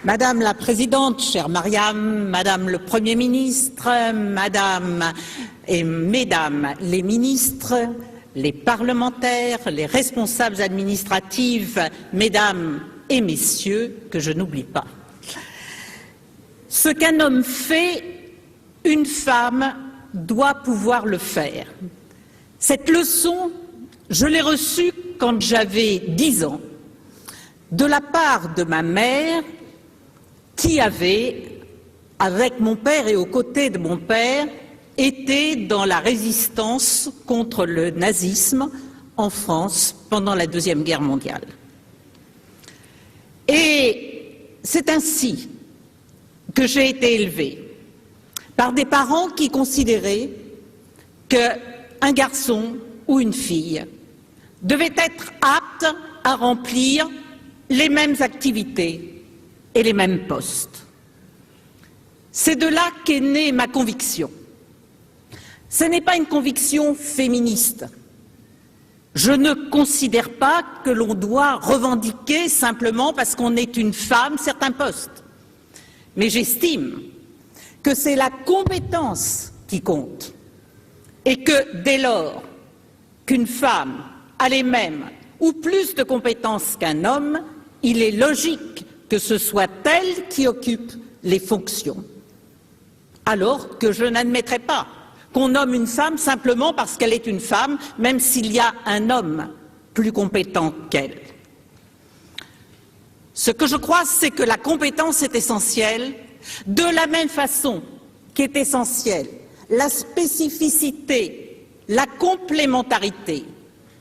Madame la Présidente, chère Mariam, Madame le Premier ministre, Madame et Mesdames les ministres, les parlementaires, les responsables administratifs, Mesdames et Messieurs, que je n'oublie pas. Ce qu'un homme fait, une femme doit pouvoir le faire. Cette leçon, je l'ai reçue quand j'avais 10 ans, de la part de ma mère, qui avait, avec mon père et aux côtés de mon père, été dans la résistance contre le nazisme en France pendant la Deuxième Guerre mondiale. Et c'est ainsi que j'ai été élevée, par des parents qui considéraient qu'un garçon ou une fille devait être apte à remplir les mêmes activités et les mêmes postes. C'est de là qu'est née ma conviction. Ce n'est pas une conviction féministe. Je ne considère pas que l'on doit revendiquer simplement parce qu'on est une femme certains postes. Mais j'estime que c'est la compétence qui compte et que dès lors qu'une femme a les mêmes ou plus de compétences qu'un homme, il est logique que ce soit elle qui occupe les fonctions. Alors que je n'admettrai pas qu'on nomme une femme simplement parce qu'elle est une femme, même s'il y a un homme plus compétent qu'elle. Ce que je crois, c'est que la compétence est essentielle, de la même façon qu'est essentielle la spécificité, la complémentarité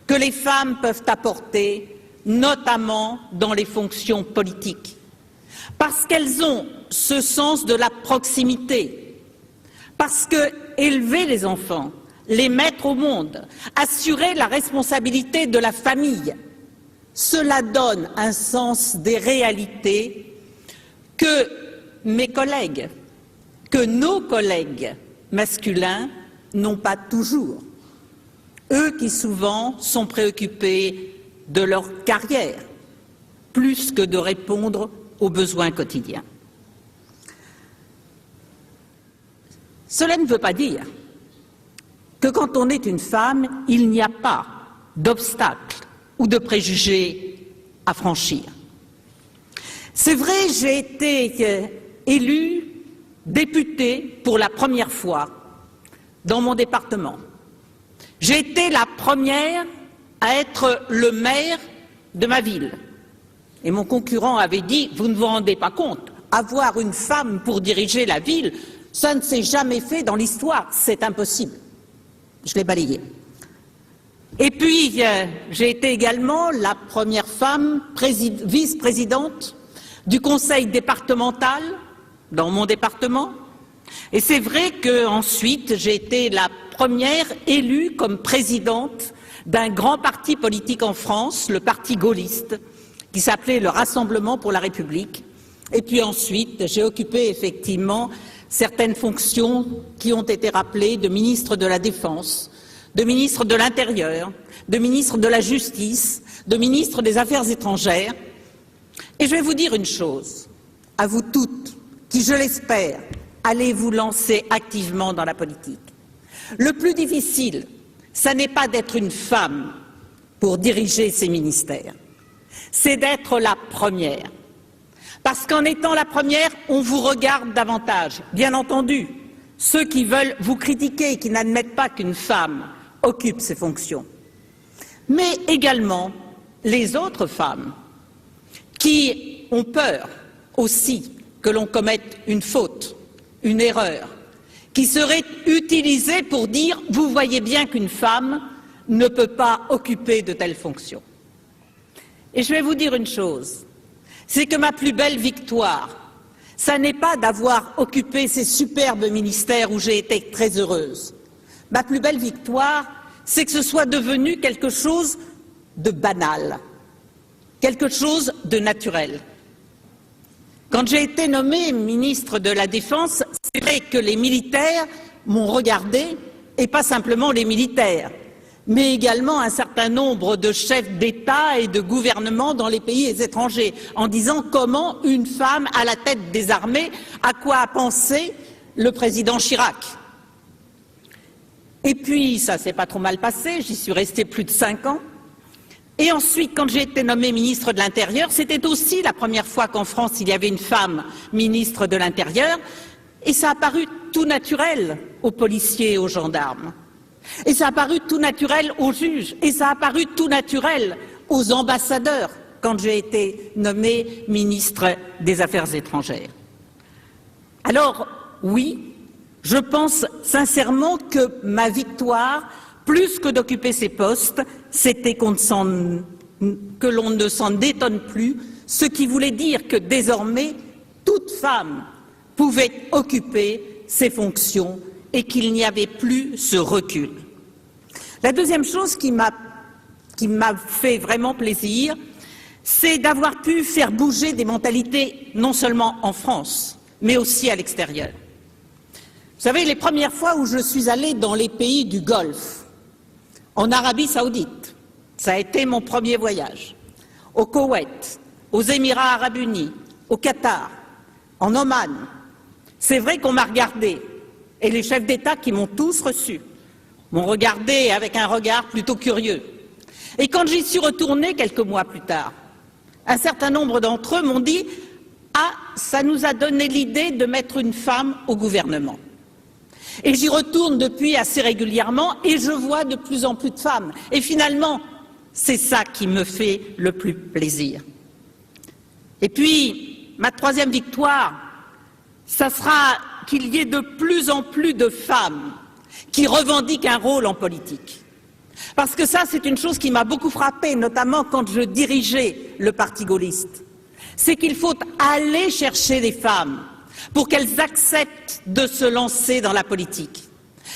que les femmes peuvent apporter, notamment dans les fonctions politiques. Parce qu'elles ont ce sens de la proximité, parce que élever les enfants, les mettre au monde, assurer la responsabilité de la famille, cela donne un sens des réalités que mes collègues, que nos collègues masculins n'ont pas toujours. Eux qui souvent sont préoccupés de leur carrière, plus que de répondre aux besoins quotidiens. Cela ne veut pas dire que quand on est une femme, il n'y a pas d'obstacles ou de préjugés à franchir. C'est vrai, j'ai été élue députée pour la première fois dans mon département. J'ai été la première à être le maire de ma ville. Et mon concurrent avait dit « Vous ne vous rendez pas compte, avoir une femme pour diriger la ville, ça ne s'est jamais fait dans l'histoire, c'est impossible. » Je l'ai balayé. Et puis, j'ai été également la première femme vice-présidente du conseil départemental dans mon département. Et c'est vrai qu'ensuite, j'ai été la première élue comme présidente d'un grand parti politique en France, le parti gaulliste, qui s'appelait le Rassemblement pour la République. Et puis ensuite, j'ai occupé effectivement certaines fonctions qui ont été rappelées de ministre de la Défense, de ministre de l'Intérieur, de ministre de la Justice, de ministre des Affaires étrangères. Et je vais vous dire une chose, à vous toutes, qui, je l'espère, allez vous lancer activement dans la politique. Le plus difficile, ça n'est pas d'être une femme pour diriger ces ministères. C'est d'être la première. Parce qu'en étant la première, on vous regarde davantage. Bien entendu, ceux qui veulent vous critiquer et qui n'admettent pas qu'une femme occupe ces fonctions. Mais également les autres femmes qui ont peur aussi que l'on commette une faute, une erreur, qui serait utilisée pour dire « vous voyez bien qu'une femme ne peut pas occuper de telles fonctions ». Et je vais vous dire une chose, c'est que ma plus belle victoire, ça n'est pas d'avoir occupé ces superbes ministères où j'ai été très heureuse. Ma plus belle victoire, c'est que ce soit devenu quelque chose de banal, quelque chose de naturel. Quand j'ai été nommée ministre de la Défense, c'est vrai que les militaires m'ont regardée, et pas simplement les militaires, mais également un certain nombre de chefs d'État et de gouvernement dans les pays étrangers, en disant comment une femme à la tête des armées, à quoi a pensé le président Chirac. Et puis, ça s'est pas trop mal passé, j'y suis restée plus de 5 ans. Et ensuite, quand j'ai été nommée ministre de l'Intérieur, c'était aussi la première fois qu'en France, il y avait une femme ministre de l'Intérieur, et ça a paru tout naturel aux policiers et aux gendarmes. Et ça a paru tout naturel aux juges, et ça a paru tout naturel aux ambassadeurs quand j'ai été nommée ministre des Affaires étrangères. Alors, oui, je pense sincèrement que ma victoire, plus que d'occuper ces postes, c'était que l'on ne s'en étonne plus, ce qui voulait dire que désormais, toute femme pouvait occuper ces fonctions et qu'il n'y avait plus ce recul. La deuxième chose qui m'a fait vraiment plaisir, c'est d'avoir pu faire bouger des mentalités non seulement en France, mais aussi à l'extérieur. Vous savez, les premières fois où je suis allée dans les pays du Golfe, en Arabie Saoudite, ça a été mon premier voyage, au Koweït, aux Émirats Arabes Unis, au Qatar, en Oman. C'est vrai qu'on m'a regardé, et les chefs d'État qui m'ont tous reçu m'ont regardé avec un regard plutôt curieux. Et quand j'y suis retournée quelques mois plus tard, un certain nombre d'entre eux m'ont dit « Ah, ça nous a donné l'idée de mettre une femme au gouvernement ». Et j'y retourne depuis assez régulièrement et je vois de plus en plus de femmes. Et finalement, c'est ça qui me fait le plus plaisir. Et puis, ma troisième victoire, ça sera qu'il y ait de plus en plus de femmes qui revendiquent un rôle en politique. Parce que ça, c'est une chose qui m'a beaucoup frappée, notamment quand je dirigeais le Parti gaulliste. C'est qu'il faut aller chercher les femmes pour qu'elles acceptent de se lancer dans la politique.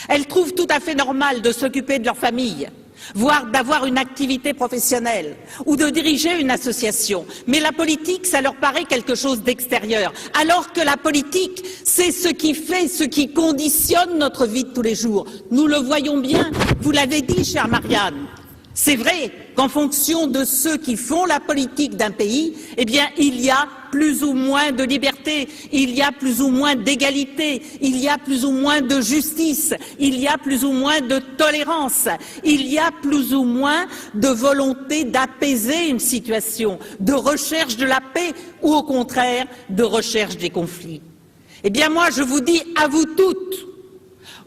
Elles trouvent tout à fait normal de s'occuper de leur famille, voire d'avoir une activité professionnelle ou de diriger une association. Mais la politique, ça leur paraît quelque chose d'extérieur. Alors que la politique, c'est ce qui fait, ce qui conditionne notre vie de tous les jours. Nous le voyons bien, vous l'avez dit, chère Marianne. C'est vrai qu'en fonction de ceux qui font la politique d'un pays, eh bien, il y a plus ou moins de liberté, il y a plus ou moins d'égalité, il y a plus ou moins de justice, il y a plus ou moins de tolérance, il y a plus ou moins de volonté d'apaiser une situation, de recherche de la paix ou au contraire de recherche des conflits. Eh bien, moi, je vous dis à vous toutes,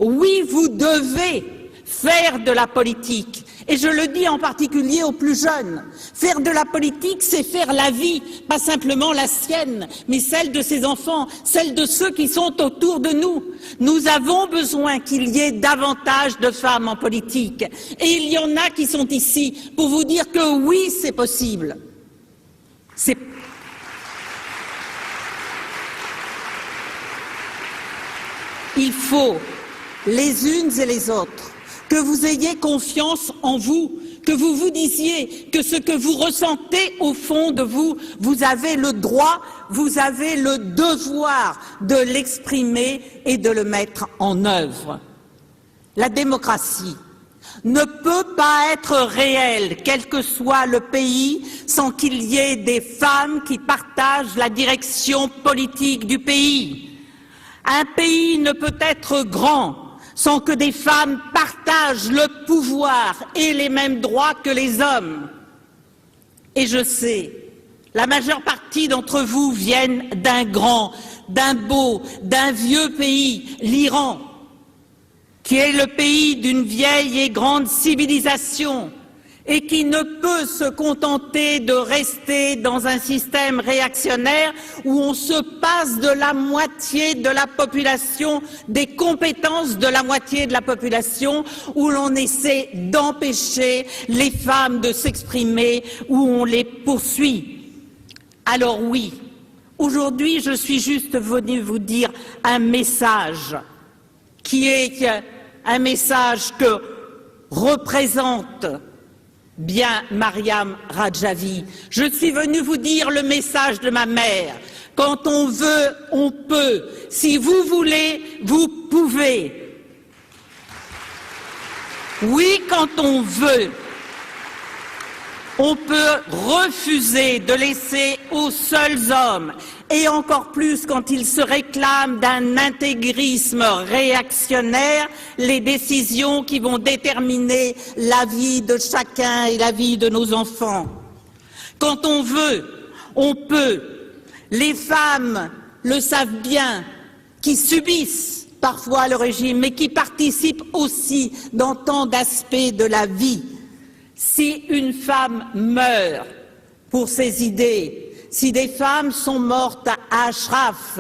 oui, vous devez faire de la politique. Et je le dis en particulier aux plus jeunes, faire de la politique, c'est faire la vie, pas simplement la sienne, mais celle de ses enfants, celle de ceux qui sont autour de nous. Nous avons besoin qu'il y ait davantage de femmes en politique. Et il y en a qui sont ici pour vous dire que oui, c'est possible. Il faut, les unes et les autres, que vous ayez confiance en vous, que vous vous disiez que ce que vous ressentez au fond de vous, vous avez le droit, vous avez le devoir de l'exprimer et de le mettre en œuvre. La démocratie ne peut pas être réelle, quel que soit le pays, sans qu'il y ait des femmes qui partagent la direction politique du pays. Un pays ne peut être grand sans que des femmes partagent le pouvoir et les mêmes droits que les hommes. Et je sais, la majeure partie d'entre vous viennent d'un grand, d'un beau, d'un vieux pays, l'Iran, qui est le pays d'une vieille et grande civilisation et qui ne peut se contenter de rester dans un système réactionnaire où on se passe de la moitié de la population, des compétences de la moitié de la population, où l'on essaie d'empêcher les femmes de s'exprimer, où on les poursuit. Alors oui, aujourd'hui je suis juste venue vous dire un message qui est un message que représente bien Mariam Rajavi. Je suis venue vous dire le message de ma mère. Quand on veut, on peut. Si vous voulez, vous pouvez. Oui, quand on veut, on peut refuser de laisser aux seuls hommes, et encore plus quand ils se réclament d'un intégrisme réactionnaire, les décisions qui vont déterminer la vie de chacun et la vie de nos enfants. Quand on veut, on peut. Les femmes le savent bien, qui subissent parfois le régime, mais qui participent aussi dans tant d'aspects de la vie. Si une femme meurt pour ses idées, si des femmes sont mortes à Ashraf,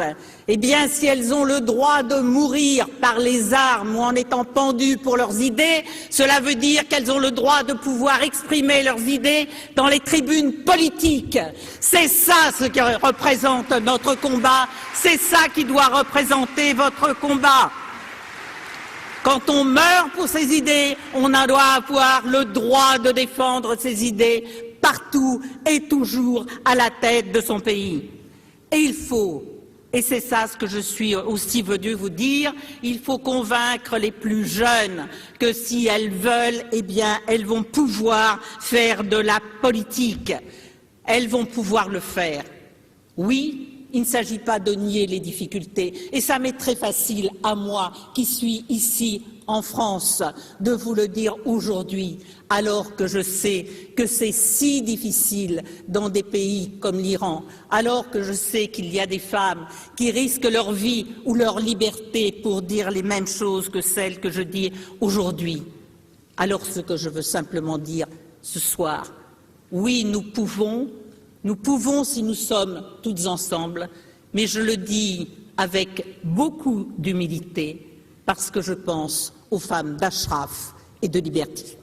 eh bien, si elles ont le droit de mourir par les armes ou en étant pendues pour leurs idées, cela veut dire qu'elles ont le droit de pouvoir exprimer leurs idées dans les tribunes politiques. C'est ça ce qui représente notre combat, c'est ça qui doit représenter votre combat. Quand on meurt pour ses idées, on doit avoir le droit de défendre ses idées partout et toujours à la tête de son pays. Et il faut, et c'est ça ce que je suis aussi venu vous dire, il faut convaincre les plus jeunes que si elles veulent, eh bien, elles vont pouvoir faire de la politique. Elles vont pouvoir le faire. Oui, il ne s'agit pas de nier les difficultés. Et ça m'est très facile, à moi, qui suis ici en France, de vous le dire aujourd'hui, alors que je sais que c'est si difficile dans des pays comme l'Iran, alors que je sais qu'il y a des femmes qui risquent leur vie ou leur liberté pour dire les mêmes choses que celles que je dis aujourd'hui. Alors ce que je veux simplement dire ce soir, oui, nous pouvons si nous sommes toutes ensemble, mais je le dis avec beaucoup d'humilité, parce que je pense aux femmes d'Ashraf et de Liberty.